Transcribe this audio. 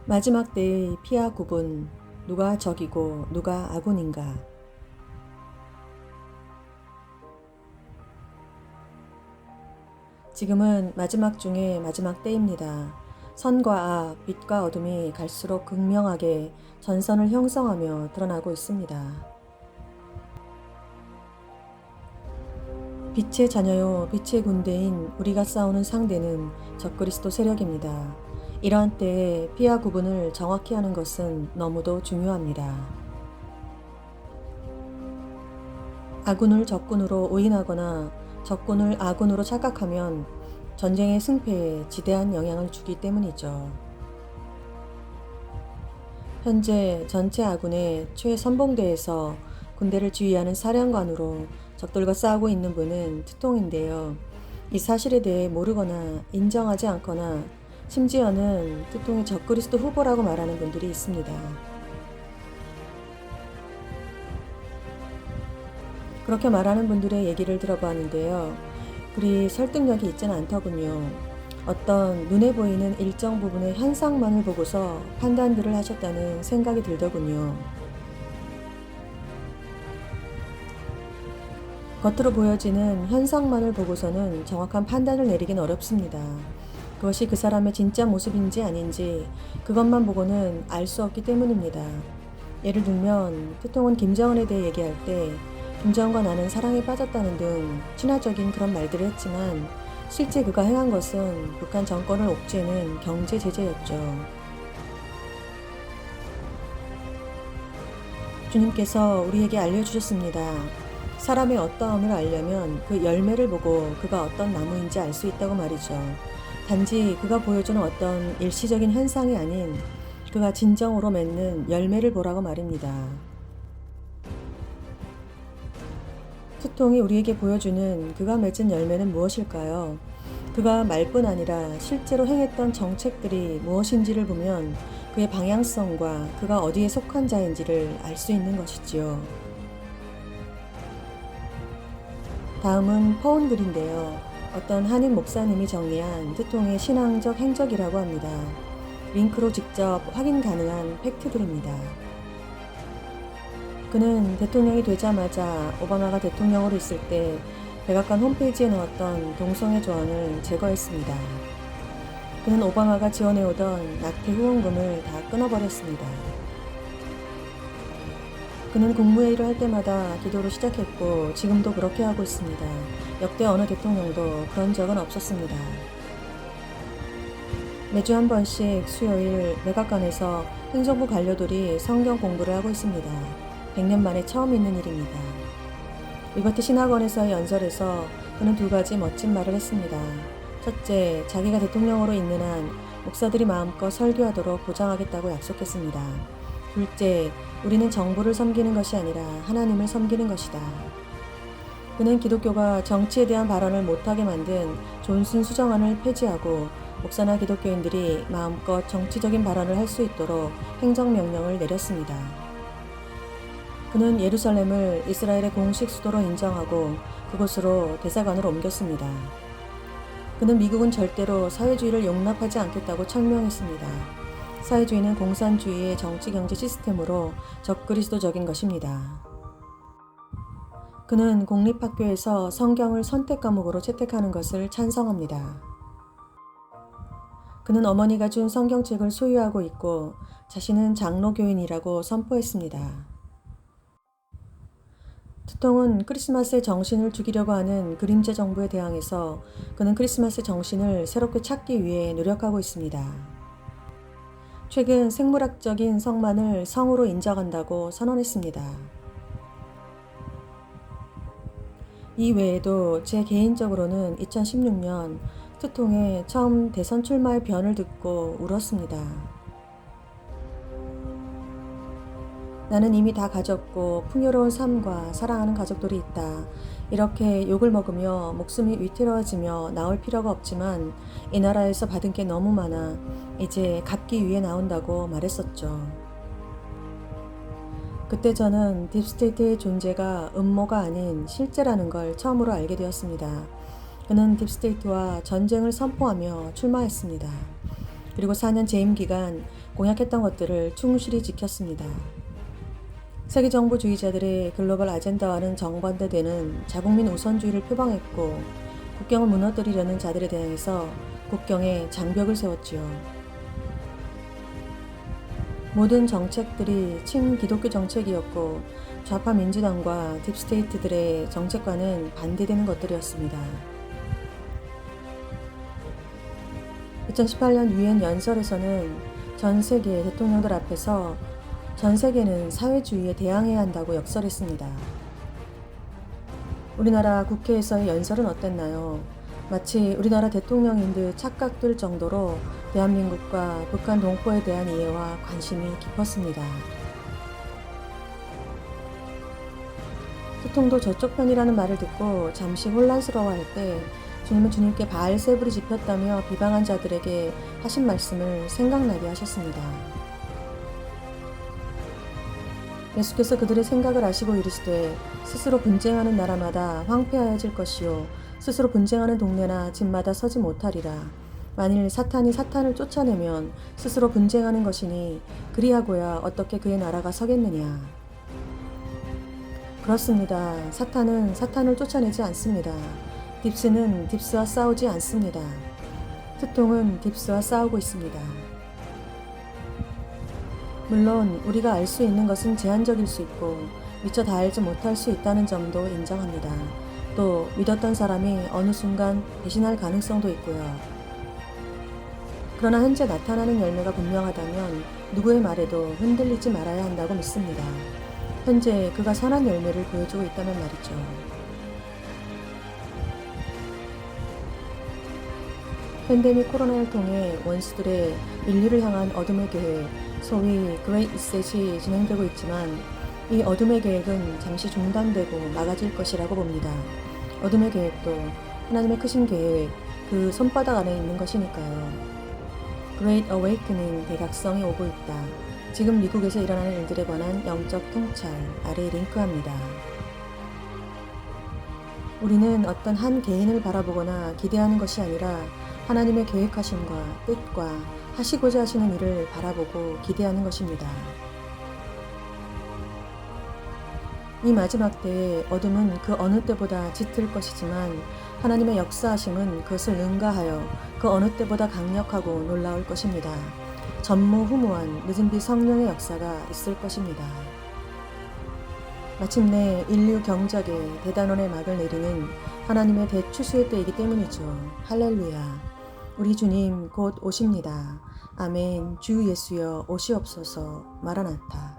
마지막 때의 피아 구분, 누가 적이고 누가 아군인가. 지금은 마지막 중에 마지막 때입니다. 선과 악, 빛과 어둠이 갈수록 극명하게 전선을 형성하며 드러나고 있습니다. 빛의 자녀요, 빛의 군대인 우리가 싸우는 상대는 적그리스도 세력입니다. 이러한 때에 피아 구분을 정확히 하는 것은 너무도 중요합니다. 아군을 적군으로 오인하거나 적군을 아군으로 착각하면 전쟁의 승패에 지대한 영향을 주기 때문이죠. 현재 전체 아군의 최선봉대에서 군대를 지휘하는 사령관으로 적들과 싸우고 있는 분은 트통인데요. 이 사실에 대해 모르거나 인정하지 않거나 심지어는 트통의 적그리스도 후보라고 말하는 분들이 있습니다. 그렇게 말하는 분들의 얘기를 들어보았는데요. 그리 설득력이 있지는 않더군요. 어떤 눈에 보이는 일정 부분의 현상만을 보고서 판단들을 하셨다는 생각이 들더군요. 겉으로 보여지는 현상만을 보고서는 정확한 판단을 내리긴 어렵습니다. 그것이 그 사람의 진짜 모습인지 아닌지 그것만 보고는 알 수 없기 때문입니다. 예를 들면 트통은 김정은에 대해 얘기할 때 김정은과 나는 사랑에 빠졌다는 등 친화적인 그런 말들을 했지만 실제 그가 행한 것은 북한 정권을 옥죄는 경제 제재였죠. 주님께서 우리에게 알려주셨습니다. 사람의 어떠함을 알려면 그 열매를 보고 그가 어떤 나무인지 알 수 있다고 말이죠. 단지 그가 보여주는 어떤 일시적인 현상이 아닌 그가 진정으로 맺는 열매를 보라고 말입니다. 트통이 우리에게 보여주는 그가 맺은 열매는 무엇일까요? 그가 말뿐 아니라 실제로 행했던 정책들이 무엇인지를 보면 그의 방향성과 그가 어디에 속한 자인지를 알 수 있는 것이지요. 다음은 퍼온 글인데요. 어떤 한인 목사님이 정리한 트통의 신앙적 행적이라고 합니다. 링크로 직접 확인 가능한 팩트들입니다. 그는 대통령이 되자마자 오바마가 대통령으로 있을 때 백악관 홈페이지에 넣었던 동성애 조언을 제거했습니다. 그는 오바마가 지원해오던 낙태 후원금을 다 끊어버렸습니다. 그는 국무회의를 할 때마다 기도로 시작했고 지금도 그렇게 하고 있습니다. 역대 어느 대통령도 그런 적은 없었습니다. 매주 한 번씩 수요일 백악관에서 행정부 관료들이 성경 공부를 하고 있습니다. 100년 만에 처음 있는 일입니다. 리버티 신학원에서의 연설에서 그는 두 가지 멋진 말을 했습니다. 첫째, 자기가 대통령으로 있는 한 목사들이 마음껏 설교하도록 보장하겠다고 약속했습니다. 둘째, 우리는 정부를 섬기는 것이 아니라 하나님을 섬기는 것이다. 그는 기독교가 정치에 대한 발언을 못하게 만든 존슨 수정안을 폐지하고 목사나 기독교인들이 마음껏 정치적인 발언을 할 수 있도록 행정명령을 내렸습니다. 그는 예루살렘을 이스라엘의 공식 수도로 인정하고 그곳으로 대사관으로 옮겼습니다. 그는 미국은 절대로 사회주의를 용납하지 않겠다고 천명했습니다. 사회주의는 공산주의의 정치 경제 시스템으로 적그리스도적인 것입니다. 그는 공립학교에서 성경을 선택 과목으로 채택하는 것을 찬성합니다. 그는 어머니가 준 성경책을 소유하고 있고 자신은 장로교인이라고 선포했습니다. 트통은 크리스마스의 정신을 죽이려고 하는 그림자 정부에 대항해서 그는 크리스마스의 정신을 새롭게 찾기 위해 노력하고 있습니다. 최근 생물학적인 성만을 성으로 인정한다고 선언했습니다. 이 외에도 제 개인적으로는 2016년 트통의 처음 대선 출마의 변을 듣고 울었습니다. 나는 이미 다 가졌고 풍요로운 삶과 사랑하는 가족들이 있다. 이렇게 욕을 먹으며 목숨이 위태로워지며 나올 필요가 없지만 이 나라에서 받은 게 너무 많아 이제 갚기 위해 나온다고 말했었죠. 그때 저는 딥스테이트의 존재가 음모가 아닌 실제라는 걸 처음으로 알게 되었습니다. 그는 딥스테이트와 전쟁을 선포하며 출마했습니다. 그리고 4년 재임 기간 공약했던 것들을 충실히 지켰습니다. 세계 정부주의자들의 글로벌 아젠다와는 정반대되는 자국민 우선주의를 표방했고 국경을 무너뜨리려는 자들에 대해서 국경에 장벽을 세웠지요. 모든 정책들이 친기독교 정책이었고 좌파 민주당과 딥스테이트들의 정책과는 반대되는 것들이었습니다. 2018년 유엔 연설에서는 전 세계 대통령들 앞에서 전 세계는 사회주의에 대항해야 한다고 역설했습니다. 우리나라 국회에서의 연설은 어땠나요? 마치 우리나라 대통령인 듯 착각될 정도로 대한민국과 북한 동포에 대한 이해와 관심이 깊었습니다. 소통도 저쪽 편이라는 말을 듣고 잠시 혼란스러워할 때 주님은 주님께 바알세불이 집혔다며 비방한 자들에게 하신 말씀을 생각나게 하셨습니다. 예수께서 그들의 생각을 아시고 이르시되 스스로 분쟁하는 나라마다 황폐하여질 것이요 스스로 분쟁하는 동네나 집마다 서지 못하리라. 만일 사탄이 사탄을 쫓아내면 스스로 분쟁하는 것이니 그리하고야 어떻게 그의 나라가 서겠느냐. 그렇습니다. 사탄은 사탄을 쫓아내지 않습니다. 딥스는 딥스와 싸우지 않습니다. 트통은 딥스와 싸우고 있습니다. 물론 우리가 알 수 있는 것은 제한적일 수 있고 미처 다 알지 못할 수 있다는 점도 인정합니다. 또 믿었던 사람이 어느 순간 배신할 가능성도 있고요. 그러나 현재 나타나는 열매가 분명하다면 누구의 말에도 흔들리지 말아야 한다고 믿습니다. 현재 그가 선한 열매를 보여주고 있다면 말이죠. 팬데믹 코로나를 통해 원수들의 인류를 향한 어둠의 계획, 소위 그레이트 리셋이 진행되고 있지만 이 어둠의 계획은 잠시 중단되고 막아질 것이라고 봅니다. 어둠의 계획도 하나님의 크신 계획, 그 손바닥 안에 있는 것이니까요. Great Awakening 대각성이 오고 있다. 지금 미국에서 일어나는 일들에 관한 영적 통찰 아래 링크합니다. 우리는 어떤 한 개인을 바라보거나 기대하는 것이 아니라 하나님의 계획하심과 뜻과 하시고자 하시는 일을 바라보고 기대하는 것입니다. 이 마지막 때에 어둠은 그 어느 때보다 짙을 것이지만 하나님의 역사하심은 그것을 능가하여 그 어느 때보다 강력하고 놀라울 것입니다. 전무후무한 늦은 비 성령의 역사가 있을 것입니다. 마침내 인류 경작의 대단원의 막을 내리는 하나님의 대추수의 때이기 때문이죠. 할렐루야. 우리 주님 곧 오십니다. 아멘. 주 예수여 오시옵소서. 마라나타.